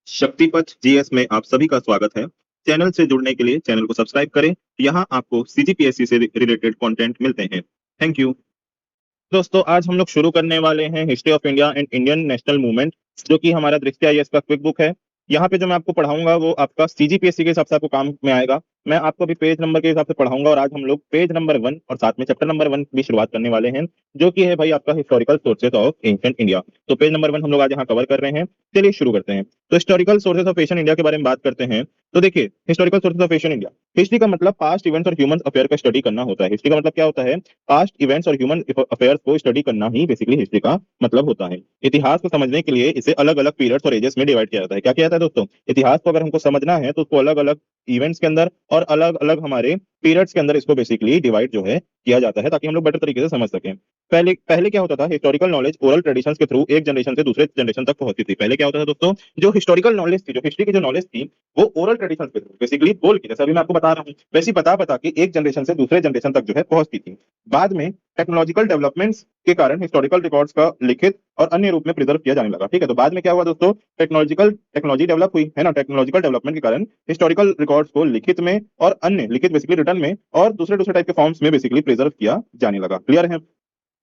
शक्तिपथ GS में आप सभी का स्वागत है। चैनल से जुड़ने के लिए चैनल को सब्सक्राइब करें। यहाँ आपको सीजीपीएससी से रिलेटेड कंटेंट मिलते हैं। Thank you. दोस्तों, आज हम लोग शुरू करने वाले हैं history of India and Indian national movement, जो कि हमारा दृष्टि आईएएस का क्विक बुक है। यहाँ पे जो मैं आपको पढ़ाऊंगा वो आपका सीजीपीएससी के हिसाब से आपको काम में आएगा। मैं आपको अभी पेज नंबर के हिसाब से पढ़ाऊंगा और आज हम लोग पेज नंबर 1 और साथ में चैप्टर नंबर 1 भी शुरुआत करने वाले हैं, जो कि है भाई आपका historical sources of ancient India. तो पेज नंबर 1 हम लोग आज यहाँ कवर कर रहे हैं। चलिए शुरू करते हैं। तो historical sources of Asian India के बारे में बात करते हैं। तो देखिए, historical sources of Asian India, history का मतलब पास्ट इवेंट्स और ह्यूमन अफेयर का स्टडी करना होता है। हिस्ट्री का मतलब क्या होता है? पास्ट इवेंट्स और ह्यूमन अफेयर्स को स्टडी करना ही बेसिकली हिस्ट्री का मतलब होता है। इतिहास को समझने के लिए इसे अलग अलग पीरियड्स और एजेस में डिवाइड किया जाता है। क्या किया जाता है दोस्तों? इतिहास को अगर हमको समझना है तो उसको अलग अलग इवेंट्स के अंदर और अलग अलग हमारे पीरियड्स के अंदर इसको बेसिकली डिवाइड जो है किया जाता है, ताकि हम लोग बेटर तरीके से समझ सकें। पहले पहले क्या होता था? हिस्टोरिकल नॉलेज ओरल ट्रेडिशंस के थ्रू एक जनरेशन से दूसरे जनरेशन तक पहुंचती थी। पहले क्या होता था दोस्तों? जो हिस्टोरिकल नॉलेज थी, जो हिस्ट्री की जो नॉलेज थी, वो ओरल ट्रेडिशन के थ्रू बेसिकली बोल के, जैसे अभी मैं आपको बता रहा हूँ, वैसी बता बता के एक जनरेशन से दूसरे जनरेशन तक जो है पहुंचती थी। बाद में टेक्नोलॉजिकल डेवलपमेंट्स के कारण हिस्टोरिकल रिकॉर्ड्स का लिखित और अन्य रूप में प्रिजर्व किया जाने लगा। ठीक है, तो बाद में क्या हुआ दोस्तों? टेक्नोलॉजी डेवलप हुई है ना। टेक्नोलॉजिकल डेवलपमेंट के कारण हिस्टोरिकल रिकॉर्ड्स को लिखित में और अन्य लिखित बेसिकली रिटर्न में और दूसरे दूसरे टाइप के फॉर्म्स में बेसिकली प्रिजर्व किया जाने लगा। क्लियर है?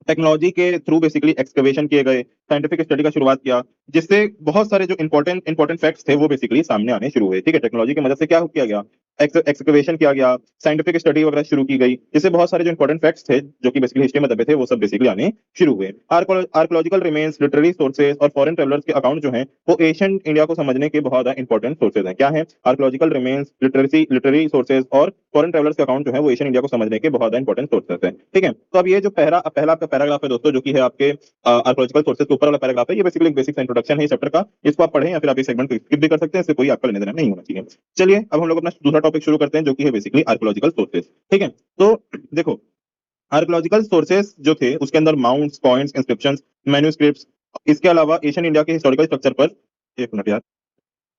टेक्नोलॉजी के थ्रू बेसिकली एक्सकवेशन किए गए, साइंटिफिक स्टडी का शुरुआत किया, जिससे बहुत सारे जो इंपॉर्टेंट इंपॉर्टेंट फैक्ट्स थे वो बेसिकली सामने आने शुरू हुए। ठीक है, टेक्नोलॉजी की मदद से क्या किया गया? एक्सकवेशन किया गया, साइंटिफिक स्टडी वगैरह शुरू की गई, जिससे बहुत सारे जो इंपॉर्टेंट फैक्ट्स थे जो कि बेसिकली हिस्ट्री में दबे थे वो सब बेसिकली आने शुरू हुए। आर्कोलॉजिकल रिमेन्स, लिटरेरी सोर्सेज और फॉरेन ट्रेवलर्स के अकाउंट जो हैं वो एशियन इंडिया को समझने के बहुत ज्यादा इंपॉर्टेंट सोर्सेज हैं। क्या है? आर्कोलॉजिकल रिमेन्स, लिटरेरी सोर्सेज और फॉरेन ट्रेवलर्स के अकाउंट जो है वो एशियन इंडिया को समझने के बहुत ज्यादा इंपॉर्टेंट सोर्सेज हैं। ठीक है, तो अब ये जो पहला पहला आपका पैराग्राफ है दोस्तों, जो कि है आपके आर्कोलॉजिकल सोर्सेज के ऊपर वाला पैराग्राफ है, ये बेसिकली एक बेसिक इंट्रोडक्शन है इस चैप्टर का। इसको आप पढ़ें या फिर आप इस सेगमेंट को स्किप भी कर सकते हैं, इससे कोई आपका लेने देना नहीं होना चाहिए। चलिए अब हम लोग अपना दूसरा टॉपिक शुरू करते हैं, जो कि है बेसिकली आर्कोलॉजिकल सोर्सेज। ठीक है, तो देखो, आर्कोलॉजिकल सोर्सेज जो थे उसके अंदर माउंट्स, कॉइन्स, इंस्क्रिप्शंस, मैन्युस्क्रिप्ट्स, इसके अलावा एशियन इंडिया के हिस्टोरिकल स्ट्रक्चर पर, एक मिनट यार।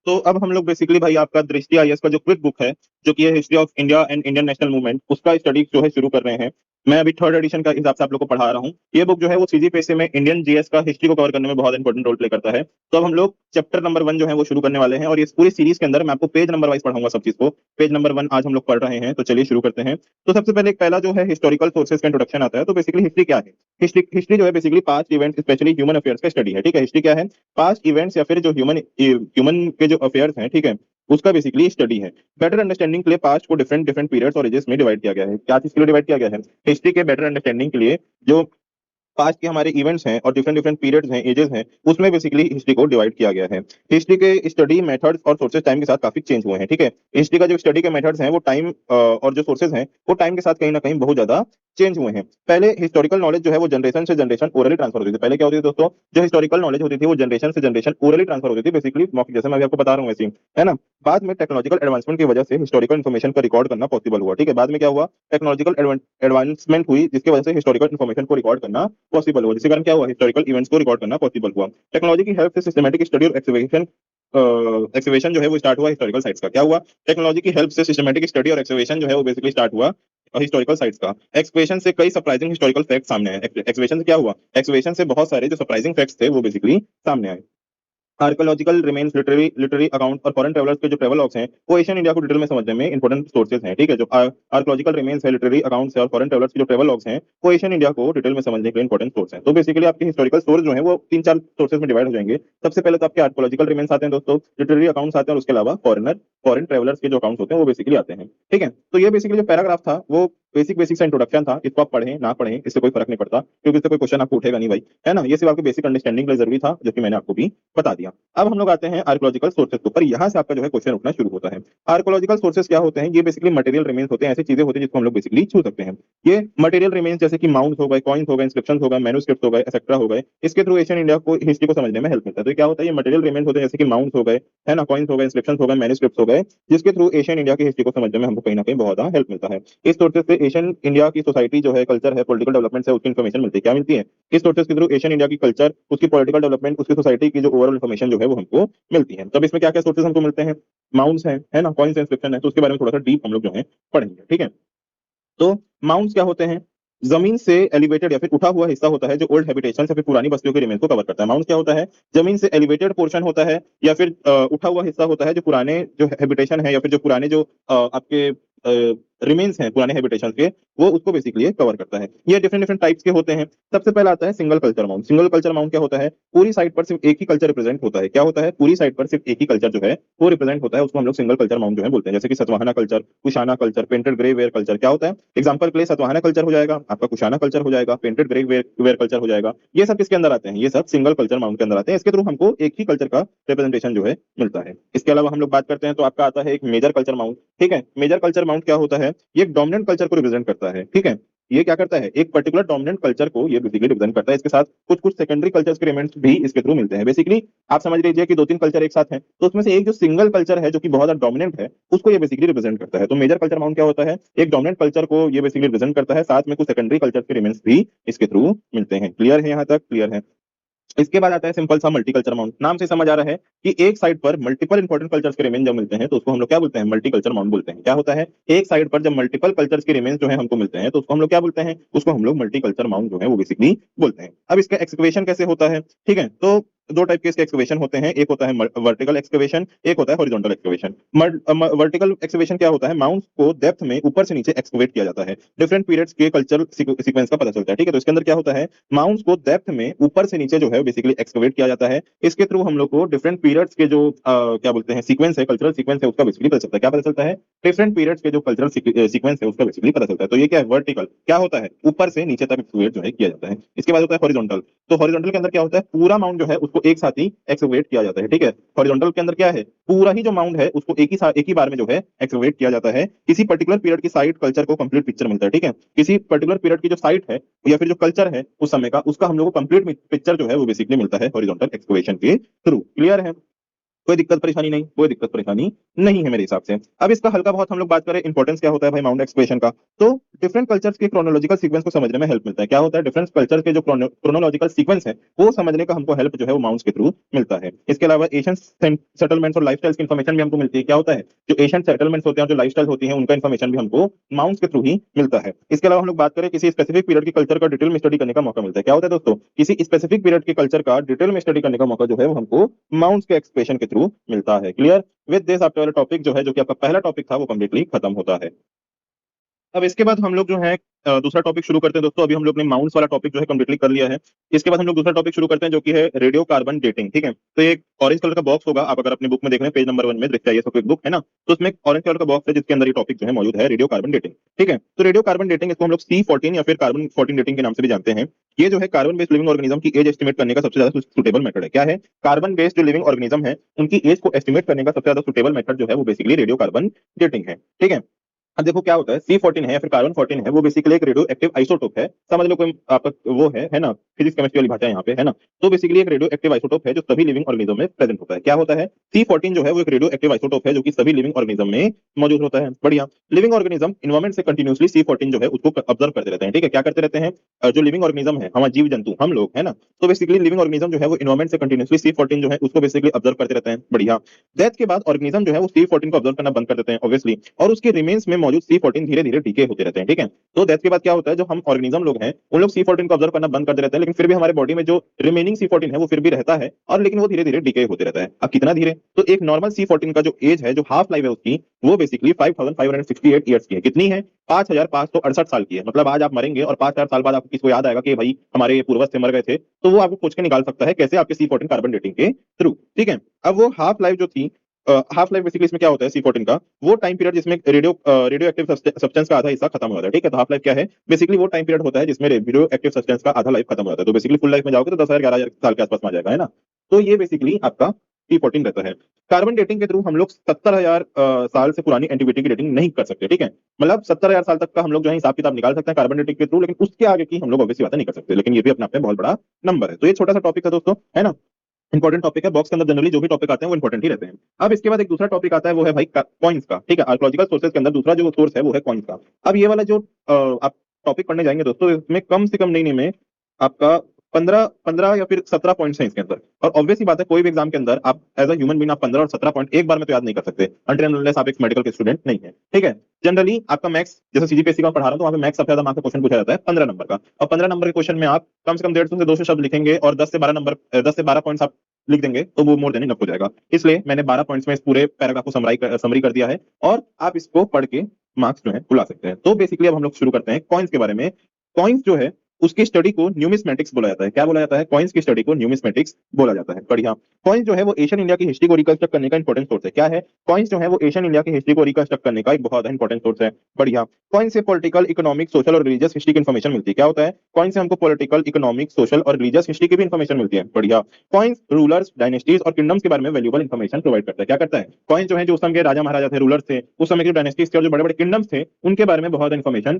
तो अब हम लोग बेसिकली भाई आपका दृष्टि आईएएस का जो क्विक बुक है, जो कि है history of India and Indian national movement, उसका स्टडी जो है शुरू कर रहे हैं। मैं अभी थर्ड एडिशन का हिसाब से आप लोग को पढ़ा रहा हूँ। ये बुक जो है वो सीजीपीएससी में इंडियन जीएस का हिस्ट्री को कवर करने में बहुत इंपॉर्टेंट रोल प्ले करता है। तो अब हम लोग चैप्टर नंबर 1 जो है वो शुरू करने वाले हैं, और इस पूरी सीरीज के अंदर मैं आपको पेज नंबर वाइज पढ़ाऊंगा सब चीज को। पेज नंबर 1 आज हम लोग पढ़ रहे हैं, तो चलिए शुरू करते हैं। तो सबसे पहले एक पहला जो है हिस्टोरिकल सोर्सेज का इंट्रोडक्शन आता है। तो बेसिकली हिस्ट्री क्या है? हिस्ट्री जो है basically past events, specially human affairs का स्टडी है। ठीक है, हिस्ट्री क्या है? पास्ट इवेंट्स या फिर जो ह्यूमन ह्यूमन के जो अफेयर्स हैं, ठीक है, उसका बेसिकली स्टडी है। बेटर अंडरस्टैंडिंग के लिए पास्ट को डिफरेंट डिफरेंट पीरियड्स और एजेस में डिवाइड किया गया है। क्या चीज के लिए डिवाइड किया गया है? हिस्ट्री के बेटर अंडरस्टैंडिंग के लिए जो पास्ट के हमारे इवेंट्स हैं और डिफरेंट डिफरेंट पीरियड्स हैं, एजेस हैं, उसमें बेसिकली हिस्ट्री को डिवाइड किया गया है। हिस्ट्री के स्टडी मेथड्स और सोर्सेज टाइम के साथ काफी चेंज हुए हैं। ठीक है, हिस्ट्री का जो स्टडी के मेथड्स हैं वो टाइम और जो सोर्सेज हैं वो टाइम के साथ कहीं ना कहीं बहुत ज्यादा चेंज हुए हैं। पहले हिस्टोरिकल नॉलेज जो है वो जनरेशन से जनरेशन ओरली ट्रांसफर होती थी। पहले क्या होती थी दोस्तों? जो हिस्टोरिकल नॉलेज होती थी वो जनरेशन से जनरेशन ओरली ट्रांसफर होती थी, बेसिकली जैसे मैं अभी आपको बता रहा हूँ वैसे ही, है ना। बाद में टेक्नोलॉजिकल एडवांसमेंट की वजह से हिस्टोरिकल इन्फॉर्मेशन को रिकॉर्ड करना पॉसिबल हुआ। ठीक है, बाद में क्या हुआ? टेक्नोलॉजिकल एडवांसमेंट हुई, जिसकी वजह से हिस्टोरिकल इन्फॉर्मेशन को रिकॉर्ड करना पॉसिबल हुआ, जिसके कारण क्या हुआ? हिस्टोरिकल इवेंट्स को रिकॉर्ड करना पॉसिबल हुआ। टेक्नोलॉजी की हेल्प से सिस्टमैटिक स्टडी और एक्सकवेशन जो है वो स्टार्ट हुआ हिस्टोरिकल साइट्स का। क्या हुआ? टेक्नोलॉजी की हेल्प से सिस्टमैटिक स्टडी और एक्सकवेशन जो है वो बेसिकली स्टार्ट हुआ हिस्टोरिकल साइट्स का। एक्सकवेशन से कई सरप्राइजिंग हिस्टोरिकल फैक्ट सामने आए। एक्सकवेशन से क्या हुआ? एक्सकवेशन से बहुत सारे जो सरप्राइजिंग फैक्ट्स थे वो बेसिकली सामने आए। आर्कोलॉजिकल रिमेन्स, लिटरेरी अकाउंट और फॉरेन ट्रेवलर्स के जो ट्रैवल लॉग्स हैं वो एशियन इंडिया को डिटेल में समझने में इंपॉर्टेंट सोर्सेज हैं। ठीक है, जो आर्कोलॉजिकल रिमेन्स है, लिटरेरी अकाउंट्स है और फॉरेन ट्रेवलर्स के जो ट्रैवल लॉग्स हैं वो एशियन इंडिया को डिटेल में समझने के लिए इंपॉर्टेंट सोर्स हैं। तो बेसिकली आपके हिस्टोरिकल सोर्स जो है वो 3-4 सोर्सेज में डिवाइड हो जाएंगे। सबसे पहले तो आपके आर्कोलॉजिकल रिमेन्स आते हैं दोस्तों, लिटरेरी अकाउंट्स आते हैं, और उसके अलावा फॉरेन ट्रेवलर्स के जो अकाउंट्स होते हैं वो बेसिकली आते हैं। ठीक है, तो ये बेसिकली जो पैराग्राफ था वो बेसिक बेसिक सा इंट्रोडक्शन था। इसको आप पढ़ें ना पढ़ें इससे कोई फर्क नहीं पड़ता, क्योंकि इससे कोई क्वेश्चन आपको उठेगा नहीं भाई, है ना। ये सिर्फ आपकी बेसिक अंडरस्टैंडिंग के लिए जरूरी था, जो कि मैंने आपको भी बता दिया। अब हम लोग आते हैं आर्कोलॉजिकल सोर्सेज के ऊपर। यहाँ से आपका जो है क्वेश्चन उठना शुरू होता है। आर्कोलॉजिकल सोर्सेज क्या होते हैं? ये बेसिकली मटेरियल रिमेन्स होते हैं, ऐसी चीजें होती हैं जिसको हम लोग बेसिकली छू सकते हैं। ये मटेरियल रिमेन्स जैसे कि माउंट्स हो गए, कॉइन्स हो गए, इंस्क्रिप्शंस हो गए, मैन्युस्क्रिप्ट्स हो गए, एक्सेट्रा हो गए, इसके थ्रू एशियन इंडिया को हिस्ट्री को समझने में हेल्प मिलता है। तो ये क्या होता है? ये मटेरियल रिमेन्स होते हैं जैसे कि माउंट्स हो गए, है ना, कॉइन्स हो गए, इंस्क्रिप्शंस हो गए, मैन्युस्क्रिप्ट्स हो गए, जिसके थ्रू एशियन इंडिया की हिस्ट्री को समझने में हमको कहीं ना कहीं बहुत ज्यादा हेल्प मिलता है। इस सोर्सेज से एशियन इंडिया की सोसाइटी जो है, कल्चर है, पॉलिटिकल डेवलपमेंट है, उसकी इन्फॉर्मेशन मिलती है। क्या मिलती है? इस सोर्सेज के थ्रू एशियन इंडिया की कल्चर, उसकी पॉलिटिकल डेवलपमेंट, उसकी सोसाइटी की जो ओवरऑल इन्फॉर्मेशन जो है वो हमको मिलती है। तब इसमें क्या क्या सोर्सेज हमको मिलते हैं? माउंट्स है ना, कॉइन्स, इंस्क्रिप्शन है, तो उसके बारे में थोड़ा सा डीप हम लोग जो है पढ़ेंगे। ठीक है, तो माउंट्स क्या होते हैं? जमीन से एलिवेटेड या फिर उठा हुआ हिस्सा होता है जो ओल्ड हैबिटेशन या फिर पुरानी बस्तियों के रिमेन्स को कवर करता है। माउंट क्या होता है? जमीन से एलिवेटेड पोर्शन होता है या फिर उठा हुआ हिस्सा होता है जो पुराने जो हैबिटेशन है या फिर जो पुराने जो आपके रिमेन्स हैं पुराने हैबिटेशन के, वो उसको बेसिकली कवर करता है। ये डिफरेंट डिफरेंट टाइप्स के होते हैं। सबसे पहला आता है single culture mount. Single culture mount क्या होता है? पूरी साइड पर सिर्फ एक ही कल्चर रिप्रेजेंट होता है। क्या होता है? पूरी साइड पर सिर्फ एक ही कल्चर जो है वो रिप्रेजेंट होता है, उसको हम लोग सिंगल कल्चर माउंट जो है बोलते हैं। जैसे कि Satavahana culture, Kushana culture, painted grey ware culture. क्या होता है? एग्जाम्पल के लिए सतवाहना कल्चर हो जाएगा, आपका कुशाना कल्चर हो जाएगा, पेंटेड ग्रे वेयर कल्चर हो जाएगा। ये सब किसके अंदर आते हैं? ये सब सिंगल कल्चर माउंट के अंदर आते हैं। इसके थ्रू हमको एक ही कल्चर का रिप्रेजेंटेशन जो है मिलता है। इसके अलावा हम लोग बात करते हैं तो आपका आता है एक मेजर कल्चर माउंट। ठीक है, मेजर कल्चर माउंट क्या होता है? ये एक डोमिनेंट कल्चर को रिप्रेजेंट करता है। ठीक है, ये क्या करता है? एक पर्टिकुलर डोमिनेंट कल्चर को ये बेसिकली रिप्रेजेंट करता है। इसके साथ कुछ कुछ सेकेंडरी कल्चर्स के एलिमेंट्स भी इसके थ्रू मिलते हैं। बेसिकली आप समझ लीजिए कि दो तीन कल्चर एक साथ हैं, तो उसमें से एक जो सिंगल कल्चर है जो कि बहुत ज्यादा डोमिनेंट है, उसको ये बेसिकली रिप्रेजेंट करता है। तो मेजर कल्चर माउंट क्या होता है? एक डोमिनेंट कल्चर को ये बेसिकली रिप्रेजेंट करता है, साथ में कुछ सेकेंडरी कल्चर के एलिमेंट्स भी इसके थ्रू मिलते हैं। क्लियर है? यहाँ तक क्लियर है? इसके बाद आता है सिंपल सा मल्टी कल्चर माउंट। नाम से समझ आ रहा है कि एक साइड पर मल्टीपल इंपॉर्टेंट कल्चर्स के रिमेन जब मिलते हैं तो उसको हम लोग क्या बोलते हैं? मल्टी कल्चर माउंट बोलते हैं। क्या होता है? एक साइड पर जब मल्टीपल कल्चर्स के रिमेन्स जो है हमको मिलते हैं तो उसको हम लोग क्या बोलते हैं? उसको हम लोग मल्टी कल्चर माउंट जो है वो बेसिकली बोलते हैं। अब इसका एक्सकवेशन कैसे होता है? ठीक है, तो दो टाइप के इसके एक्सकवेशन होते हैं। एक होता है वर्टिकल एक्सकवेशन, एक होता है हॉरिजॉन्टल एक्सकवेशन। वर्टिकल एक्सकवेशन क्या होता है? माउंट्स को डेप्थ में ऊपर से नीचे एक्सकवेट किया जाता है, डिफरेंट पीरियड्स के कल्चरल सीक्वेंस का पता चलता है। ठीक है, तो इसके अंदर क्या होता है? माउंट्स को डेप्थ में ऊपर से नीचे जो है बेसिकली एक्सकवेट किया जाता है। इसके थ्रू हम लोग को डिफरेंट पीरियड्स के जो क्या बोलते हैं सीक्वेंस है, कल्चरल सीक्वेंस है, उसका बेसिकली पता चलता है। क्या पता चलता है? डिफरेंट पीरियड्स के जो कल्चरल सीक्वेंस है उसका बेसिकली पता चलता है। तो ये क्या है? वर्टिकल क्या होता है? ऊपर से नीचे तक एक्सकवेट जो है किया जाता है। इसके बाद होता है हॉरिजॉन्टल। तो हॉरिजॉन्टल के अंदर क्या होता है? पूरा माउंट जो है उसको एक साथ ही एक्सकवेट किया जाता है। ठीक है, हॉरिजॉन्टल के अंदर क्या है? पूरा ही जो माउंट है उसको एक ही बार में जो है एक्सकवेट किया जाता है। किसी पर्टिकुलर पीरियड की साइट कल्चर को कंप्लीट पिक्चर मिलता है। ठीक है, किसी पर्टिकुलर पीरियड की जो साइट है या फिर जो कल्चर है उस समय का, उसका हम लोग को कंप्लीट पिक्चर जो है वो बेसिकली मिलता है हॉरिजॉन्टल एक्सकवेशन के थ्रू। क्लियर है? कोई दिक्कत परेशानी नहीं? कोई दिक्कत परेशानी नहीं है मेरे हिसाब से। अब इसका हल्का बहुत हम लोग बात करें इंपॉर्टेंस क्या होता है भाई माउंट एक्सकवेशन का, तो डिफरेंट कल्चर्स के क्रोनोलॉजिकल सीक्वेंस को समझने में हेल्प मिलता है। क्या होता है? डिफरेंट कल्चर के जो क्रोनोलॉजिकल सीक्वेंस है वो समझने का हमको हेल्प जो है वो माउंट्स के थ्रू मिलता है। इसके अलावा एशियन सेटलमेंट्स और लाइफस्टाइल्स की इन्फॉर्मेशन भी हमको मिलती है। क्या होता है? जो एशियन सेटलमेंट्स होते हैं, जो लाइफस्टाइल होती है, उनका इन्फॉर्मेशन भी हमको माउंट्स के थ्रू ही मिलता है। इसके अलावा हम लोग बात करें किसी स्पेसिफिक पीरियड की कल्चर का डिटेल में स्टडी करने का मौका मिलता है। क्या होता है दोस्तों? किसी स्पेसिफिक पीरियड के कल्चर का डिटेल में स्टडी करने का मौका जो है वो हमको माउंट्स के एक्सप्रेशन के थ्रू मिलता है। क्लियर? विद दिस आपका वाला टॉपिक जो है जो कि आपका पहला टॉपिक था वो कंप्लीटली खत्म होता है। अब इसके बाद हम लोग जो है दूसरा टॉपिक शुरू करते हैं दोस्तों। अभी हम लोग ने माउंट्स वाला टॉपिक जो है कंप्लीटली कर लिया है। इसके बाद हम लोग दूसरा टॉपिक शुरू करते हैं जो कि है रेडियो कार्बन डेटिंग। ठीक है, तो ये ऑरेंज कलर का बॉक्स होगा, आप अगर अपनी बुक में देख रहे हैं पेज नंबर 1 में दिखता है, ये सब एक बुक है ना, तो उसमें ऑरेंज कलर का बॉक्स है जिसके अंदर ये टॉपिक जो है मौजूद है, रेडियो कार्बन डेटिंग। ठीक है, तो रेडियो कार्बन डेटिंग इसको हम लोग C14 या फिर कार्बन 14 डेटिंग के नाम से भी जानते हैं। ये जो है कार्बन बेस्ड लिविंग ऑर्गेनिज्म की एज एस्टिमेट करने का सबसे ज्यादा सुटेबल मेथड है। क्या है? कार्बन बेस्ड जो लिविंग ऑर्गेनिज्म है उनकी एज को एस्टिमेट करने का सबसे ज्यादा सुटेबल मेथड जो है वो बेसिकली रेडियो कार्बन डेटिंग है। ठीक है, अब देखो क्या होता है, C14 है या फिर कार्बन 14 है, वो बेसिकली एक रेडियो एक्टिव आइसोटोप है। समझ लो कोई आपका वो है ना, फिजिक्स केमिस्ट्री वाली भाषा यहाँ पे है ना। तो बेसिकली एक रेडियो एक्टिव आइसोटोप है जो सभी लिविंग ऑर्गेनिज्म में प्रेजेंट होता है। क्या होता है? C14 जो है वो एक रेडियो एक्टिव आइसोटोप है जो कि सभी लिविंग ऑर्गेनिज्म में मौजूद होता है। बढ़िया। लिविंग ऑर्गेनिज्म इन्वायरमेंट से कंटिन्यूसली C14 जो है उसको ऑब्जर्व करते रहते हैं। ठीक है, क्या करते रहते हैं? जो लिविंग ऑर्गेनिज्म है, हमारे जीव जंतु, हम लोग है ना, तो बेसिकली लिविंग ऑर्गेनिज्म जो है वो इन्वायरमेंट से कंटिन्यूसली C14 जो है उसको बेसिकली ऑब्जर्व करते रहते हैं। बढ़िया। डेथ के बाद ऑर्गेनिज्म जो है वो C14 को ऑब्जर्व करना बंद कर देते हैं ऑब्वियसली, और उसके रिमेन्स में मौजूद C14 धीरे धीरे डीके होते रहते हैं। ठीक है, तो डेथ के बाद क्या होता है, जो हम ऑर्गेनिज्म लोग हैं उन लोग C14 को ऑब्जर्व करना बंद कर देते हैं, लेकिन फिर भी हमारे बॉडी में जो रिमेनिंग C14 है वो फिर भी रहता है, और लेकिन वो धीरे धीरे डीके होते रहता है। अब कितना धीरे? तो एक नॉर्मल C14 का जो एज है, जो हाफ लाइफ है उसकी, वो बेसिकली 5568 ईयर्स की है। कितनी है? 5568 साल की है। मतलब आज आप मरेंगे और 5000 साल बाद आपको किसको याद आएगा कि भाई हमारे पूर्वज से मर गए थे, तो वो आपको पूछ के निकाल सकता है कैसे? आपके C14 कार्बन डेटिंग के थ्रू। ठीक है, अब वो हाफ लाइफ जो थी, हाफ लाइफ बेसिकली इसमें क्या होता है C14 का, वो टाइम पीरियड जिसमें रेडियो एक्टिव सब्सटेंस का आधा हिस्सा खत्म हो जाता है। ठीक है, तो हाफ लाइफ क्या है? बेसिकली वो टाइम पीरियड होता है जिसमें रेडियो एक्टिव सब्सटेंस का आधा लाइफ खत्म हो जाता है। तो बेसिकली फुल लाइफ में जाओगे तो 10,000 11,000 साल के आसपास में आ जाएगा, है ना। तो ये बेसिकली आपका C14 रहता है। कार्बन डेटिंग के थ्रू हम लोग 70,000 साल से पुरानी एंटीबॉडी की डेटिंग नहीं कर सकते। ठीक है, मतलब 70,000 साल तक का हम लोग जो है हिसाब किताब निकाल सकते हैं कार्बन डेटिंग के थ्रू, लेकिन उसके आगे की हम लोग ऑब्वियसली बात नहीं कर सकते। लेकिन ये भी अपने आप में बहुत बड़ा नंबर है। तो ये छोटा सा टॉपिक है दोस्तों, है ना, इंपॉर्टेंट टॉपिक है। बॉक्स के अंदर जनरली जो भी टॉपिक आते हैं वो इंपॉर्टेंट ही रहते हैं। अब इसके बाद एक दूसरा टॉपिक आता है, वो है भाई कॉइन्स का। ठीक है, आर्कोलॉजिकल सोर्सेज के अंदर दूसरा जो सोर्स है वो है कॉइन्स का। अब ये वाला जो आप टॉपिक पढ़ने जाएंगे दोस्तों, इसमें कम से कम नहीं में आपका 15 या फिर 17 पॉइंट्स हैं इसके अंदर। और ऑब्वियस ही बात है, कोई भी एग्जाम के अंदर आप एज अ ह्यूमन बीइंग आप 15 और 17 पॉइंट एक बार में तो याद नहीं कर सकते, अनटिल अनलेस आप एक मेडिकल के स्टूडेंट नहीं है। ठीक है, जनरली आपका मैक्स, जैसे सीजीपीएससी का पढ़ा रहा हूं तो वहां पे मैक्स सबसे ज्यादा मार्क्स का क्वेश्चन पूछा जाता है 15 नंबर का। और 15 नंबर के क्वेश्चन में आप कम से कम 150 से 200 शब्द लिखेंगे और 10 से 12 पॉइंट्स आप लिख देंगे तो वो मोर देन इनफ हो जाएगा। इसलिए मैंने 12 पॉइंट्स में इस पूरे पैराग्राफ को समरी कर दिया है और आप इसको पढ़ के मार्क्स जो है बुला सकते हैं। तो बेसिकली अब हम लोग शुरू करते हैं कॉइन्स के बारे में। कॉइन्स जो है उसकी स्टडी को न्यूमिस्मेटिक्स बोला जाता है। क्या बोला जाता है? कॉइन्स की स्टडी को न्यूमिस्मेटिक्स बोला जाता है। बढ़िया। कॉइन्स जो है वो एशियन इंडिया की हिस्ट्री को रिकंस्ट्रक्ट करने का इंपॉर्टेंट सोर्स है। क्या है? कॉइन्स जो है वो एशियन इंडिया की हिस्ट्री को रिकंस्ट्रक्ट करने का एक बहुत इंपॉर्टेंट सोर्स है। बढ़िया। कॉइन से पॉलिटिकल, इकोनॉमिक, सोशल और रिलीजियस हिस्ट्री की इन्फॉर्मेशन मिलती है। क्या होता है? कॉइन से हमको पॉलिटिकल, इकोनॉमिक, सोशल और रिलीजियस हिस्ट्री की भी इन्फॉर्मेशन मिलती है। बढ़िया। कॉइन्स रूलर्स, डायनेस्टीज और किंगडम्स के बारे में वैल्यूएबल इन्फॉर्मेशन प्रोवाइड करता है। क्या करता है? कॉइन जो है, जो उस समय के राजा महाराजा थे, रूलर्स थे, उस समय के डायनेस्टीज थे और जो बड़े बड़े किंगडम्स थे, उनके बारे में बहुत इन्फॉर्मेशन,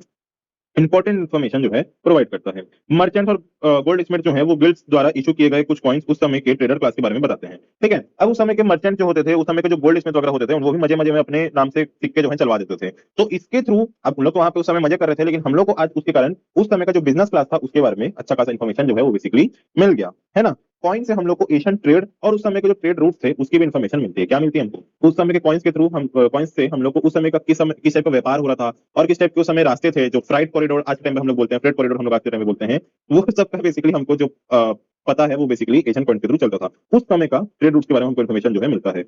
इंपॉर्टेंट इन्फॉर्मेशन जो है प्रोवाइड करता है। मर्चेंट और गोल्ड स्मिथ जो है वो गिल्ड्स द्वारा इशू किए गए कुछ कॉइन्स उस समय के ट्रेडर क्लास के बारे में बताते हैं। ठीक है। अब उस समय के मर्चेंट जो होते थे, उस समय के जो गोल्ड स्मिथ वगैरह होते थे, वो भी मजे मजे में अपने नाम से सिक्के जो है चलवा देते थे। तो इसके थ्रू, अब हम लोग तो वहां पे उस समय मजे कर रहे थे, लेकिन हम लोग को आज उसके कारण उस समय का जो बिजनेस क्लास था उसके बारे में अच्छा खासा इन्फॉर्मेशन जो है वो बेसिकली मिल गया, है ना। कॉइन से हम लोग को एशियन ट्रेड और उस समय के जो ट्रेड रूट थे उसकी भी इन्फॉर्मेशन मिलती है। क्या मिलती है हमको? उस समय के कॉइन्स के थ्रू, हम कॉइन्स से हम लोग को उस समय का किस टाइप का व्यापार हो रहा था और किस टाइप के उस समय रास्ते थे, जो फ्राइट कॉरिडोर आज के टाइम में हम लोग बोलते हैं, फ्रेट कॉरिडोर हम लोग आज के टाइम में बोलते हैं, वो सब का बेसिकली हमको जो पता है वो बेसिकली एशियन कॉइन के थ्रू चलता था। उस समय का ट्रेड रूट के बारे में हमको इन्फॉर्मेशन जो है मिलता है।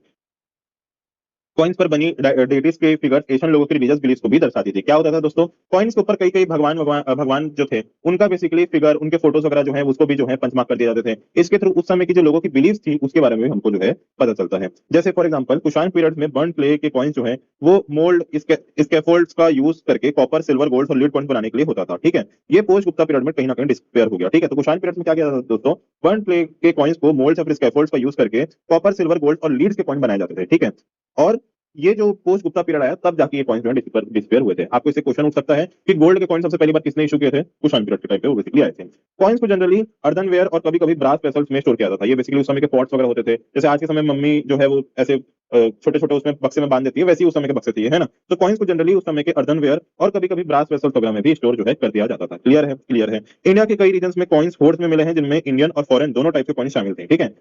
कॉइन्स पर बनी डेटीज के फिगर्स एशियन लोगों की रिलीजियस बिलीफ को भी दर्शाती थी। क्या होता था दोस्तों? कॉइन्स के ऊपर कई कई भगवान जो थे उनका बेसिकली फिगर, उनके फोटोज वगैरह जो है उसको भी जो है पंच मार्क कर दिए जाते थे। इसके थ्रू उस समय की जो लोगों की बिलीफ थी उसके बारे में भी हमको जो है पता चलता है। जैसे फॉर एग्जाम्पल कुशान पीरियड में बर्न क्ले के कॉइन्स जो है वो मोल्ड स्कैफोल्ड्स का यूज करके कॉपर, सिल्वर, गोल्ड और लीड कॉइन्स बनाने के लिए होता था। ठीक है। ये पोस्ट गुप्ता पीरियड में कहीं ना कहीं डिस्पेयर हो गया। ठीक है। तो कुशान पीरियड में क्या किया था दोस्तों? बर्न क्ले के कॉइन्स को मोल्ड्स या फिर स्कैफोल्ड्स का यूज करके कॉपर, सिल्वर, गोल्ड और लीड्स के कॉइन बनाए जाते थे। ठीक है। और ये जो पोस्ट गुप्ता पीरियड आया तब जाके ये कॉइन्स जो है डिस्पेयर हुए थे। आपको इससे क्वेश्चन उठ सकता है कि गोल्ड के कॉइन सबसे पहली बार किसने इशू किए थे? कुशान पीरियड के टाइम पे वो बेसिकली आए थे। कॉइन्स को जनरली अर्दनवेयर और कभी कभी ब्रास वेसल्स में स्टोर किया जाता था। ये बेसिकली उस समय के पॉट्स वगैरह होते थे, जैसे आज के समय मम्मी जो है वो ऐसे छोटे छोटे उसमें बक्से में बांध देती है, वैसे ही उस समय के बक्से थे, है ना। तो कॉइन्स को जनरली उस समय के अर्दनवेयर और कभी कभी ब्रास वेसल्स वगैरह में भी स्टोर जो है कर दिया जाता था। क्लियर है? क्लियर है। इंडिया के कई रीजन में कॉइन्स होर्ड्स में मिले हैं, जिनमें इंडियन और फॉरेन दोनों टाइप के कॉइन्स शामिल थे। ठीक है।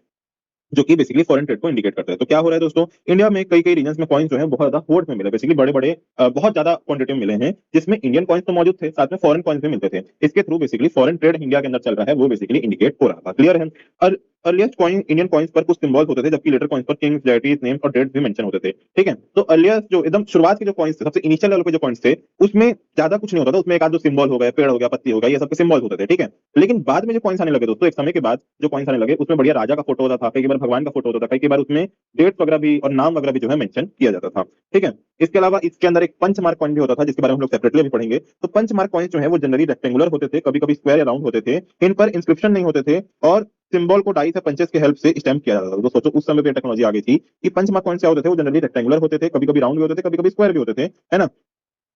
जो कि बेसिकली फॉरेन ट्रेड को इंडिकेट करता है। तो क्या हो रहा है दोस्तों? इंडिया में कई कई रीजन्स में कॉइन्स जो है बहुत ज्यादा होड़ में मिले, बेसिकली बड़े बड़े बहुत ज्यादा क्वांटिटी में मिले हैं, जिसमें इंडियन कॉइन्स तो मौजूद थे, साथ में फॉरेन कॉइन्स भी मिलते थे। इसके through basically foreign trade India के अंदर चल रहा है वो बेसिकली इंडिकेट हो रहा था। क्लियर है? और अर्लिएस्ट कॉइन, इंडियन कॉइन्स पर कुछ सिंबल्स होते थे, जबकि लेटर कॉइन्स पर किंग्स, डेटीज, नेम्स और डेट्स भी मेंशन होते थे। ठीक है। तो अर्लिएस्ट जो एकदम शुरुआत के जो कॉइन्स थे, सबसे इनिशियल लेवल पे जो कॉइन्स थे, उसमें ज्यादा कुछ नहीं होता था। उसमें एक आध जो सिंबल हो गए, पेड़ हो गया, पत्ती हो गया, ये सब के सिंबल्स होते थे। ठीक है। लेकिन बाद में जो कॉइन्स आने लगे दोस्तों, एक समय के बाद जो कॉइन्स आने लगे उसमें बढ़िया राजा का फोटो होता था, कई बार भगवान का फोटो होता था, कई बार उसमें डेट्स वगैरह भी और नाम वगैरह भी जो है मेंशन किया जाता था। ठीक है। इसके अलावा इसके अंदर एक पंच मार्क कॉइन भी होता था, जिसके बारे में हम लोग सेपरेटली भी पढ़ेंगे। तो पंच मार्क कॉइन जो है वो जनरली रेक्टेंगुलर होते थे, कभी कभी स्क्वायर या राउंड होते थे। इन पर इंस्क्रिप्शन नहीं होते थे और सिंबल को डाइस या पंचेस की हेल्प से स्टैम्प किया जाता था। तो सोचो उस समय पे टेक्नोलॉजी आ गई थी कि पंच मार्क कॉइन से होते थे, वो जनरली रेक्टेंगुलर होते थे, कभी कभी राउंड भी होते थे, कभी कभी स्क्वायर भी होते थे, है ना।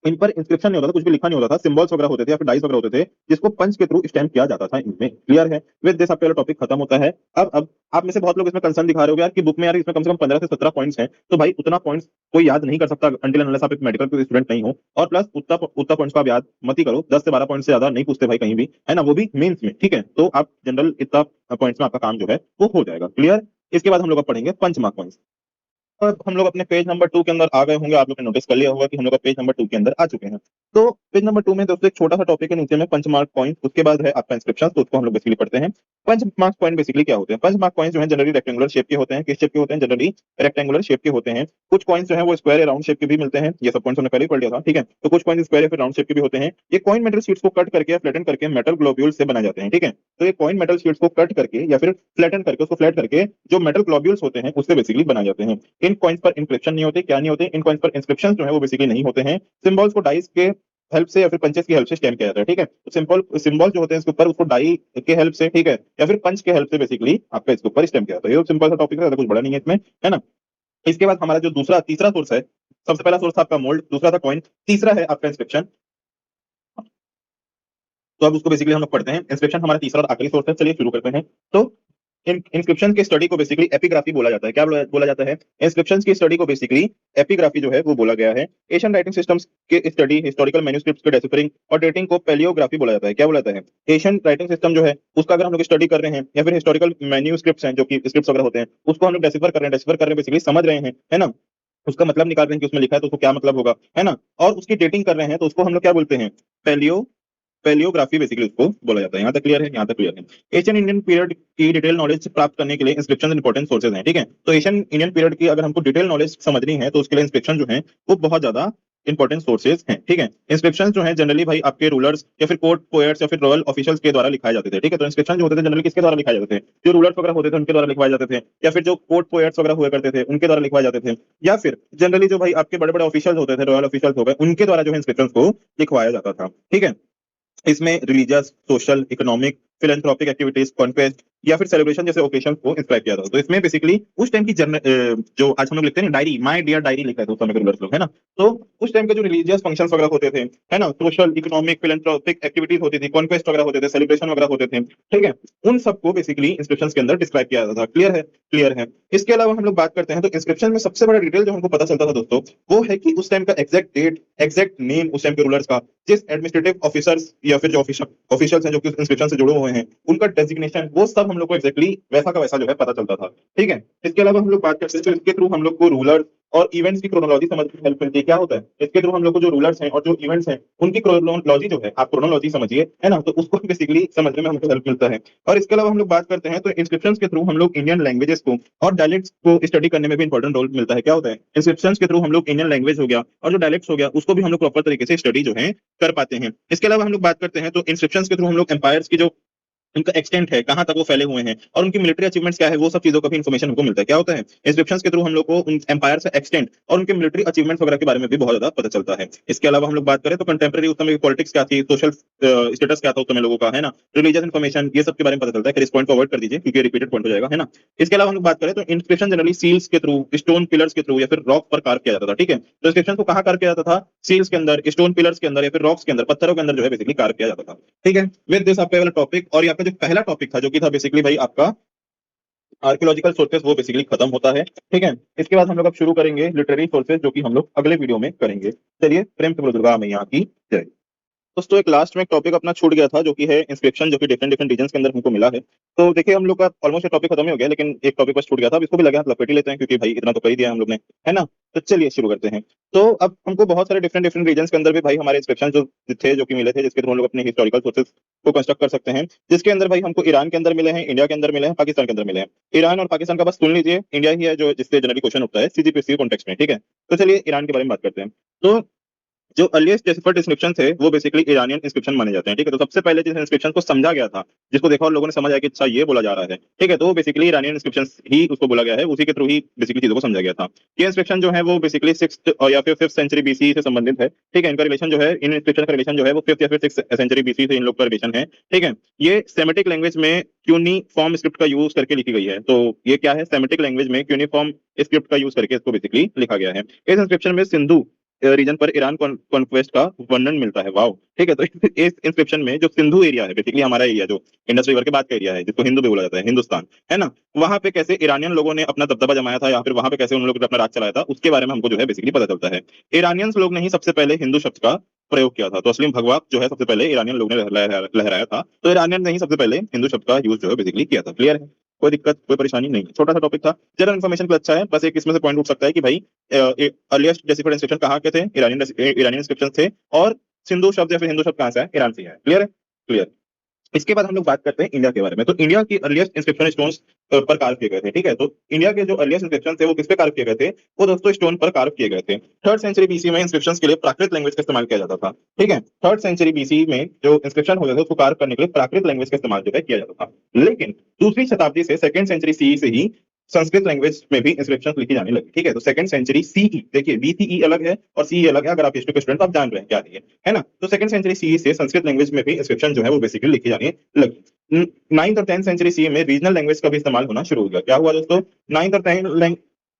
इन पर इंस्क्रिप्शन नहीं होता था, कुछ भी लिखा नहीं होता था, सिंबल्स वगैरह होते थे या फिर डाइस वगैरह होते थे, जिसको पंच के थ्रू स्टैम्प किया जाता था इनमें। क्लियर है? विद दिस आपका टॉपिक खत्म होता है। अब आप में से बहुत लोग इसमें कंसर्न दिखा रहे हो यार कि बुक में यार इसमें कम से कम 15 से 17 पॉइंट्स हैं, तो भाई उतना पॉइंट्स कोई याद नहीं कर सकता अंटिल अनलेस आप एक मेडिकल स्टूडेंट नहीं हो। और प्लस उतना पॉइंट्स को आप याद मत ही करो, 10 से 12 पॉइंट से ज्यादा नहीं पूछते भाई कहीं भी, है ना, वो भी मेंस में। ठीक है। तो आप जनरल इतना पॉइंट्स में आपका काम जो है वो हो जाएगा। क्लियर? इसके बाद हम लोग अब पढ़ेंगे पंच मार्क पॉइंट्स। अब हम लोग अपने पेज नंबर 2 के अंदर आ गए होंगे। आप लोग ने नोटिस कर लिया होगा कि हम लोग पेज नंबर 2 के अंदर आ चुके हैं। तो पेज नंबर 2 में दोस्तों एक छोटा सा टॉपिक है, नीचे में पंच मार्क पॉइंट, उसके बाद है आपका इंस्क्रिप्शन, तो उसको हम लोग बेसिकली पढ़ते हैं। पंच मार्क पॉइंट बेसिकली क्या होते हैं? पंच मार्क पॉइंट जो है जनरली रेक्टेंगुलर शेप के होते हैं। किस शेप के होते हैं? जनरली रेक्टेंगुलर शेप के होते हैं। कुछ कॉइन्स जो है वो स्क्वायर या राउंड शेप के भी मिलते हैं। ये सब पॉइंट्स हमने पहले ही पढ़ लिया था। ठीक है। तो कुछ कॉइन्स स्क्वायर या फिर राउंड शेप के भी होते हैं। ये कॉइन मेटल शीट्स को कट करके या फ्लैटन करके मेटल ग्लोब्यूल से बनाए जाते हैं। ठीक है। तो ये कॉइन मेटल शीट्स को कट करके या फिर फ्लैटन करके, उसको फ्लैट करके जो मेटल ग्लोब्यूल्स होते हैं उससे बेसिकली बनाए जाते हैं। इन कॉइन्स पर इंस्क्रिप्शन नहीं होते। क्या नहीं होते? इन कॉइन्स पर इंस्क्रिप्शन जो है वो बेसिकली नहीं होते हैं। सिंबल्स को डाइस के हेल्प से या फिर पंचेस की हेल्प से स्टैम्प किया जाता है। ठीक है। तो सिंबल जो होते हैं इसके ऊपर, उसको डाई के हेल्प से, ठीक है, या फिर पंच के हेल्प से बेसिकली आपका इसके ऊपर स्टैम्प किया जाता है। ये सिंपल सा टॉपिक है, ज्यादा कुछ बड़ा नहीं है इसमें, है ना। इसके बाद हमारा जो तीसरा सोर्स है, सबसे पहला सोर्स था आपका मोल्ड, दूसरा था कॉइन, तीसरा है आपका इंस्क्रिप्शन। तो अब उसको बेसिकली हम लोग पढ़ते हैं। इंस्क्रिप्शन हमारा तीसरा और आखिरी सोर्स है। चलिए शुरू करते हैं। तो इंस्क्रिप्शन की स्टडी को बेसिकली एपिग्राफी बोला जाता है। क्या बोला जाता है? इंस्क्रिप्शंस की स्टडी को बेसिकली एपिग्राफी जो है वो बोला गया है। एशियन राइटिंग सिस्टम्स के स्टडी, हिस्टोरिकल मैन्युस्क्रिप्ट्स के डेसिफरिंग और डेटिंग को पैलियोग्राफी बोला जाता है। क्या बोला जाता है? एशियन राइटिंग सिस्टम जो है उसका अगर हम लोग स्टडी कर रहे हैं, या फिर हिस्टोरिकल मैन्युस्क्रिप्ट्स हैं जो कि स्क्रिप्ट्स वगैरह होते हैं, उसको हम लोग डेसिफर कर रहे हैं, बेसिकली समझ रहे हैं, है ना? उसका मतलब निकाल रहे हैं कि उसमें लिखा है तो उसको क्या मतलब होगा, है ना? और उसकी डेटिंग कर रहे हैं तो उसको हम लोग क्या बोलते हैं? पैलियो पैलियोग्राफी बेसिकली उसको बोला जाता है। यहाँ तक क्लियर है? यहाँ तक क्लियर है। एशियन इंडियन पीरियड की डिटेल नॉलेज प्राप्त करने के लिए इंस्क्रिप्शन इंपॉर्टेंट सोर्सेज हैं, ठीक है? तो एशियन इंडियन पीरियड की अगर हमको डिटेल नॉलेज समझनी है तो उसके लिए इंस्क्रिप्शन जो है वो बहुत ज्यादा इंपॉर्टेंट सोर्सेज हैं, ठीक है? इंस्क्रिप्शन जो है जनरली भाई आपके रूलर्स या फिर कोर्ट पोएट्स या फिर रॉयल ऑफिशियल्स के द्वारा लिखाए जाते थे, ठीक है? तो इंस्क्रिप्शन जो होते थे जनरली किसके द्वारा लिखाए जाते थे? जो रूलर्स वगैरह होते थे उनके द्वारा लिखवाए जाते थे, या फिर जो कोर्ट पोएट्स वगैरह हुआ करते थे उनके द्वारा लिखवाए जाते थे, या फिर जनरली जो भाई आपके बड़े बड़े ऑफिशियल्स होते थे, रॉयल ऑफिशियल्स हो गए, उनके द्वारा जो है इंस्क्रिप्शन को लिखवाया जाता था, ठीक है? इसमें religious, social, economic, philanthropic activities, conquest या फिर सेलिब्रेशन जैसे ओकेशन को इंस्क्राइब किया था। तो इसमें बेसिकली उस टाइम की जो आज हम लोग लिखते हैं ना डायरी, माय डियर डायरी लिखा था उस समय के रूलर्स लोग, है ना? तो उस टाइम के जो रिलीजियस फंक्शंस वगैरह होते थे, है ना, सोशल, इकोनॉमिक, फिलेंथ्रोपिक एक्टिविटीज होती थी, कॉन्क्वेस्ट वगैरह होते थे, सेलिब्रेशन वगैरह होते थे, ठीक है? उन सबको बेसिकली इंस्क्रिप्शंस के अंदर डिस्क्राइब किया जाता था। क्लियर है? क्लियर है। इसके अलावा हम लोग बात करते हैं तो इंस्क्रिप्शन में सबसे बड़ा डिटेल जो हमको पता चलता था दोस्तों, वो है कि उस टाइम का एग्जैक्ट डेट, एग्जैक्ट नेम उस टाइम के रूलर्स का, जिस एडमिनिस्ट्रेटिव ऑफिसर्स या फिर जो ऑफिशियल्स हैं जो कि इंस्क्रिप्शन से जुड़े हुए हैं, उनका डेजिग्नेशन, वो सब हम लोग को एग्जैक्टली वैसा का वैसा जो है पता चलता था, ठीक है? इसके अलावा हम लोग बात करते हैं तो इसके थ्रू हम लोग को रूलर और इवेंट्स की क्रोनोलॉजी समझने में हेल्प मिलती है। क्या होता है? इसके थ्रू हम लोग को जो रूलर्स हैं और जो इवेंट्स हैं उनकी क्रोनोलॉजी जो है, आप क्रोनोलॉजी समझिए, है ना? तो उसको बेसिकली समझने में हमको हेल्प मिलता है। और इसके अलावा हम लोग बात करते हैं तो इंस्क्रिप्शंस के थ्रू हम लोग इंडियन लैंग्वेजेस को और डायलेक्ट्स को स्टडी करने में भी इंपॉर्टेंट रोल मिलता है। क्या होता है? इंस्क्रिप्शंस के थ्रू हम लोग इंडियन लैंग्वेज हो गया और जो डायलेक्ट्स हो गया उसको भी हम लोग प्रॉपर तरीके से स्टडी जो है कर पाते हैं। इसके अलावा हम लोग बात करते हैं तो इंस्क्रिप्शंस के थ्रू हम लोग एम्पायर्स की जो उनका एक्सटेंट है, कहां तक वो फैले हुए हैं और उनकी मिलिट्री अचीवमेंट्स क्या है, वो सब चीजों का भी इन्फॉर्मेशन हमको मिलता है। क्या होता है? इंस्क्रिप्शंस के थ्रू हम लोग को उन एम्पायर से एक्सटेंट और उनके मिलिट्री अचीवमेंट्स वगैरह के बारे में भी बहुत ज्यादा पता चलता है। इसके अलावा हम लोग बात करें तो कंटेम्प्रेरी उस समय पॉलिटिक्स क्या थी, सोशल स्टेटस क्या था उस समय लोगों का, है ना, रिलीजियस इन्फॉर्मेशन, ये सब के बारे में पता चलता है। फिर इस पॉइंट को अवॉइड कर दीजिए क्योंकि रिपीटेड पॉइंट हो जाएगा, है ना? इसके अलावा हम लोग बात करें तो इंस्क्रिप्शन जनरली सील्स के थ्रू, स्टोन पिलर्स के थ्रू या फिर रॉक पर कार्व किया जाता था, ठीक है? तो इंस्क्रिप्शन को कहां कार्व किया जाता था? सील्स के अंदर, स्टोन पिलर्स के अंदर या फिर रॉक्स के अंदर, पत्थरों के अंदर जो है बेसिकली कार्व किया जाता था, ठीक है? विद दिस आपका वाला टॉपिक और आपका जो पहला टॉपिक था जो कि था बेसिकली भाई आपका आर्कियोलॉजिकल सोर्सेस, वो बेसिकली खत्म होता है, ठीक है? इसके बाद हम लोग अब शुरू करेंगे लिटरेरी सोर्सेज जो कि हम लोग अगले वीडियो में करेंगे। चलिए, प्रेम से बोलो दुर्गा मैया की जय। दोस्तों एक लास्ट में एक टॉपिक अपना छूट गया था जो कि है इंस्क्रिप्शन, जो कि डिफरेंट डिफरेंट रीजन्स के अंदर हमको मिला है। तो देखिए हम लोग का ऑलमोस्ट टॉपिक खत्म ही हो गया, लेकिन एक टॉपिक बस छूट गया था, अब इसको भी लगे हाथ लपेट ही लेते हैं क्योंकि भाई इतना तो कर ही दिया हम लोग ने, है ना? तो चलिए शुरू करते हैं। तो अब हमको बहुत सारे डिफरेंट डिफरेंट रीजन्स के अंदर भी भाई हमारे इंस्क्रिप्शन जो थे, जो कि मिले थे, जिसके थ्रू हम लोग अपने हिस्टोरिकल सोर्सेज को कंस्ट्रक्ट कर सकते हैं, जिसके अंदर भाई हमको ईरान के अंदर मिले हैं, इंडिया के अंदर मिले हैं, पाकिस्तान के अंदर मिले हैं। ईरान और पाकिस्तान का बस सुन लीजिए, इंडिया ही है जो जिससे जनरली क्वेश्चन उठता है सीजीपीएससी कॉन्टेक्स्ट में, ठीक है? तो चलिए ईरान के बारे में बात करते हैं। तो जो अर्लीस्ट डेसिफर्ड इंस्क्रिप्शन थे वो बेसिकली ईरानियन इंस्क्रिप्शन माने जाते हैं, ठीक है? तो सबसे पहले जिस इंस्क्रिप्शन को समझा गया था, जिसको देखा और लोगों ने समझ आया कि अच्छा ये बोला जा रहा है, ठीक है, तो वो बेसिकली ईरानियन इंस्क्रिप्शन ही उसको बोला गया है, उसी के थ्रू ही बेसिकली चीजों को समझा गया था। ये इंस्क्रिप्शन जो है वो बेसिकली 6th और या फिर 5th सेंचुरी बीसी से संबंधित है, ठीक है? इनका रिलेशन जो है, इन इंस्क्रिप्शन का रिलेशन जो है वो 5th या फिर 6th सेंचुरी बीसी से इन लोग का रिलेशन है, ठीक है? ये सेमेटिक लैंग्वेज में क्यूनिफॉर्म स्क्रिप्ट का यूज करके लिखी गई है। तो ये क्या है? सेमेटिक लैंग्वेज में क्यूनिफॉर्म स्क्रिप्ट का यूज करके इसको बेसिकली लिखा गया है। इस इंस्क्रिप्शन में सिंधु रीजन पर ईरान कॉन्क्वेस्ट का वर्णन मिलता है। वाओ, ठीक है? तो इस इंस्क्रिप्शन में जो सिंधु एरिया है, बेसिकली हमारा एरिया जो इंडस रिवर के बाद का एरिया है, जिसको हिंदू भी बोला जाता है, हिंदुस्तान, है ना, वहां पे कैसे ईरानियन लोगों ने अपना दबदबा जमाया था या फिर वहां पे कैसे उन लोगों ने अपना राज चलाया था, उसके बारे में हमको जो है बेसिकली पता चलता है। ईरानियंस लोग ने ही सबसे पहले हिंदू शब्द का प्रयोग किया था। तो असलीम भगवा जो है सबसे पहले ईरानियन लोग ने लहराया था, तो ईरानियन ने ही सबसे पहले हिंदू शब्द का यूज जो है बेसिकली किया था। क्लियर है? कोई दिक्कत, कोई परेशानी नहीं है। छोटा सा टॉपिक था, जनरल इन्फॉर्मेशन के लिए अच्छा है। बस एक इसमें से पॉइंट उठ सकता है कि भाई अर्लीस्ट डेसिफर्ड इंस्क्रिप्शन कहाँ के थे? ईरानियन इंस्क्रिप्शन थे। और सिंधु शब्द या फिर हिंदू शब्द कहाँ से है? ईरान से है। क्लियर है? क्लियर। इसके बाद हम लोग बात करते हैं इंडिया के बारे में। तो इंडिया की अर्लीस्ट इंस्क्रिप्शन स्टोन्स पर कार्व किए गए थे, ठीक है? तो इंडिया के जो अर्लीस्ट इंस्क्रिप्शन थे वो किस पे कार्व किए गए थे? वो दोस्तों स्टोन पर कार्व किए गए थे। 3rd सेंचुरी बीसी में इंस्क्रिप्शंस के लिए प्राकृत लैंग्वेज का इस्तेमाल किया जाता था, ठीक है? 3rd सेंचुरी बीसी में जो इंस्क्रिप्शन होते थे उसको कार्व करने के लिए प्राकृत लैंग्वेज का इस्तेमाल जो है किया जाता था। लेकिन दूसरी शताब्दी से 2nd सेंचुरी सीई से ही संस्कृत लैंग्वेज में भी इंस्क्रिप्शन लिखी जाने लगी, ठीक है? तो 2nd सेंचुरी सीई, देखिए बीसीई अलग है और सीई अलग है, अगर आप हिस्ट्री के स्टूडेंट आप जान रहे हैं क्या है ना? तो 2nd सेंचुरी सीई से संस्कृत लैंग्वेज में भी इंस्क्रिप्शन जो है वो बेसिकली लिखी जाने लगी। 9th और 10th सेंचुरी सीई में रीजनल लैंग्वेज का भी इस्तेमाल होना शुरू हो गया। क्या हुआ दोस्तों? 9th और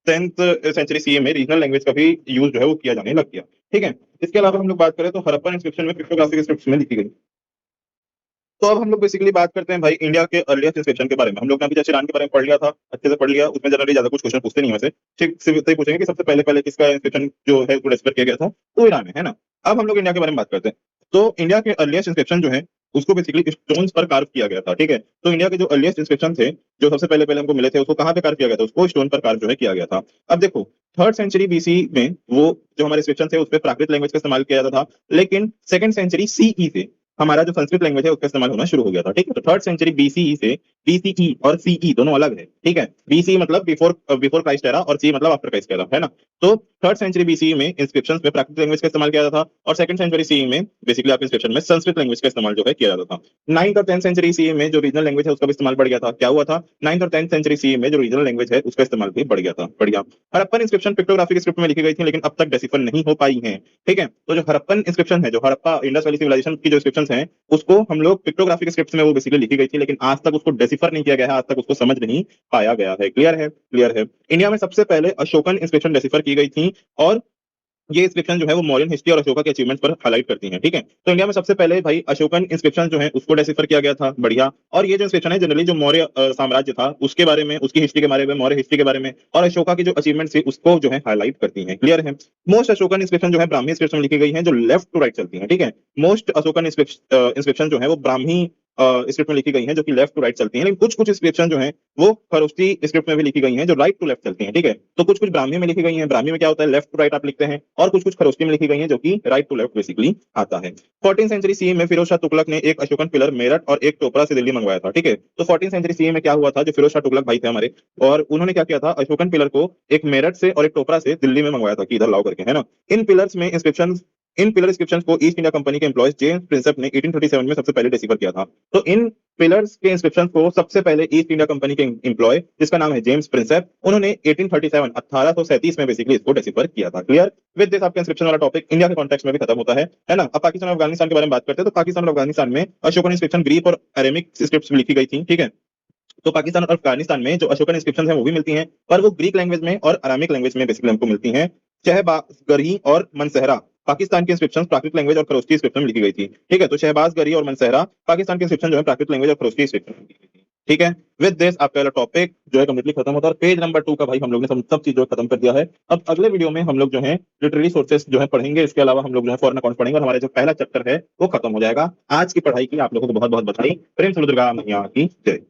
10th सेंचुरी सीई में रीजनल लैंग्वेज का भी यूज जो है वो किया जाने लग गया, ठीक है? इसके अलावा हम लोग बात करें तो हड़प्पन इंस्क्रिप्शन में पिक्टोग्राफिक स्क्रिप्ट में लिखी गई। तो अब हम लोग बेसिकली बात करते हैं भाई इंडिया के अर्लीस्ट इंस्क्रिप्शन के बारे में। हम लोग ने अभी जैसे ईरान के बारे में पढ़ लिया था, अच्छे से पढ़ लिया, उसमें जनरली ज्यादा कुछ क्वेश्चन पूछते नहीं वैसे, ठीक सिर्फ पूछेंगे कि सबसे पहले पहले किसका इंस्क्रिप्शन जो है वो डिस्कवर किया गया था, तो ईरान है ना। अब हम लोग इंडिया के बारे में बात करते हैं। तो इंडिया के अर्लीस्ट इंस्क्रिप्शन जो है उसको बेसिकली स्टोन्स पर कार्व किया गया था, ठीक है। तो इंडिया के जो अर्लीस्ट इंस्क्रिप्शन थे, जो सबसे पहले पहले हमको मिले थे, उसको कहाँ पे कार्व किया गया था, उसको स्टोन पर कार्व जो है किया गया था। अब देखो 3rd सेंचुरी बीसी में वो जो हमारे इंस्क्रिप्शन थे उस पर प्राकृत लैंग्वेज का इस्तेमाल किया जाता था, लेकिन 2nd सेंचुरी सीई से हमारा जो संस्कृत लैंग्वेज है उसका इस्तेमाल होना शुरू हो गया था, ठीक है। तो 3rd सेंचुरी बीसीई से, बीसीई और सीई दोनों अलग है, ठीक है। बीसी मतलब बिफोर बिफोर क्राइस्ट एरा और सी मतलब आफ्टर क्राइस्ट एरा, है ना। तो 3rd सेंचुरी बीसीई में इंस्क्रिप्शंस में प्राकृत लैंग्वेज का इस्तेमाल किया जाता था, और 2nd सेंचुरी सीई में बेसिकली आप इंस्क्रिप्शन में संस्कृत लैंग्वेज का इस्तेमाल जो है किया जाता था। 9th और 10th सेंचुरी सीई में जो रीजनल लैंग्वेज है उसका भी इस्तेमाल बढ़ गया था। क्या हुआ था, 9th और 10th सेंचुरी सीई में जो रीजनल लैंग्वेज है उसका इस्तेमाल भी बढ़ गया था। बढ़िया। हड़प्पन इंस्क्रिप्शन पिक्टोग्राफिक स्क्रिप्ट में लिखी गई थी, लेकिन अब तक डेसिफर नहीं हो पाई है, ठीक है। तो जो हड़प्पन इंस्क्रिप्शन है, जो हड़प्पा इंडस वैली सिविलाइजेशन की जो इंस्क्रिप्शंस हैं, उसको हम लोग पिक्टोग्राफिक स्क्रिप्ट्स में वो बेसिकली लिखी गई थी, लेकिन आज तक उसको डेसिफर नहीं किया गया है, आज तक उसको समझ नहीं पाया गया है। क्लियर है, क्लियर है। इंडिया में सबसे पहले अशोकन इंस्क्रिप्शन डेसिफर की गई थी, और ये इंस्क्रिप्शन जो है वो मौर्यन हिस्ट्री और अशोका के अचीवमेंट्स पर हाईलाइट करती हैं, ठीक है। तो इंडिया में सबसे पहले भाई अशोकन इंस्क्रिप्शन जो है उसको डेसिफर किया गया था, बढ़िया। और ये जो इंस्क्रिप्शन है जनरली जो मौर्य साम्राज्य था उसके बारे में, उसकी हिस्ट्री के बारे में, मौर्य हिस्ट्री के बारे में और अशोका की जो अचीवमेंट्स थी उसको जो है हाईलाइट करती हैं। क्लियर है। मोस्ट अशोकन इंस्क्रिप्शन जो है ब्राह्मी इंस्क्रिप्शन लिखी गई है, जो लेफ्ट टू राइट चलती है, ठीक है। मोस्ट अशोकन इंस्क्रिप्शन जो है वो ब्राह्मी स्क्रिप्ट में लिखी गई हैं, जो कि लेफ्ट टू राइट चलती हैं, लेकिन कुछ कुछ इंस्क्रिप्शन जो है वो खरोष्टी स्क्रिप्ट में भी लिखी गई हैं, जो राइट टू लेफ्ट चलती हैं, ठीक है। तो कुछ कुछ ब्राह्मी में लिखी गई हैं, ब्राह्मी में क्या होता है, लेफ्ट टू राइट आप लिखते हैं, और कुछ कुछ खरोष्टी में लिखी गई हैं जो कि राइट टू लेफ्ट बेसिकली आता है। 14th सेंचुरी सीई में फिरोज शाह तुगलक ने एक अशोकन पिलर मेरठ और एक टोपरा से दिल्ली मंगवाया था, ठीक है। तो 14th सेंचुरी सीई में क्या हुआ था, जो फिरोज शाह तुगलक भाई थे हमारे, और उन्होंने क्या किया था, अशोकन पिलर को एक मेरठ से और एक टोपरा से दिल्ली में मंगवाया था कि इधर लाओ करके, है ना। इन पिलर्स में इंस्क्रिप्शन, इन पिलर इंस्क्रिप्शंस को ईस्ट इंडिया कंपनी के एम्प्लॉयज जेम्स प्रिंसेप ने 1837 में सबसे पहले डिसिफर किया था। तो इन पिलर्स के इंस्क्रिप्शन को सबसे पहले ईस्ट इंडिया कंपनी के एम्प्लॉय, जिसका नाम है जेम्स प्रिंसेप, उन्होंने 1837 1837 में बेसिकली इसको डिसिफर किया था। क्लियर। विद दिस आपका इंस्क्रिप्शन वाला टॉपिक इंडिया के कॉन्टेक्स्ट में भी खत्म होता है ना। अब पाकिस्तान और अफगानिस्तान के बारे में बात करते हैं। तो पाकिस्तान और अफगानिस्तान में अशोकन इंस्क्रिप्शन ग्रीक और अरेमिक स्क्रिप्ट्स में लिखी गई थी, ठीक है। तो पाकिस्तान और अफगानिस्तान में जो अशोकन इंस्क्रिप्शन है वो भी मिलती हैं, पर वो ग्रीक लैंग्वेज में और अरामिक लैंग्वेज में बेसिकली हमको मिलती हैं। शहबाजगरी और मनसहरा पाकिस्तान के इंस्क्रिप्शन प्राकृत लैंग्वेज और खरोष्टी स्क्रिप्ट में लिखी गई थी, ठीक है। तो शहबाजगरी और मनसहरा पाकिस्तान के इंस्क्रिप्शन जो है प्राकृत लैंग्वेज और खरोष्टी स्क्रिप्ट में लिखी गई थी, ठीक है। विद दिस आपका टॉपिक जो है कंप्लीटली खत्म होता है, और पेज नंबर 2 का भाई हम लोग ने सब चीज जो है खत्म कर दिया है। अब अगले वीडियो में हम लोग जो है लिटरेरी सोर्सेस जो है पढ़ेंगे, इसके अलावा हम लोग जो है फॉरेन अकाउंट पढ़ेंगे, और हमारा जो पहला चैप्टर है वो खत्म हो जाएगा। आज की पढ़ाई की आप लोगों को बहुत बहुत बधाई। प्रेम से दुर्गा मैया की जय।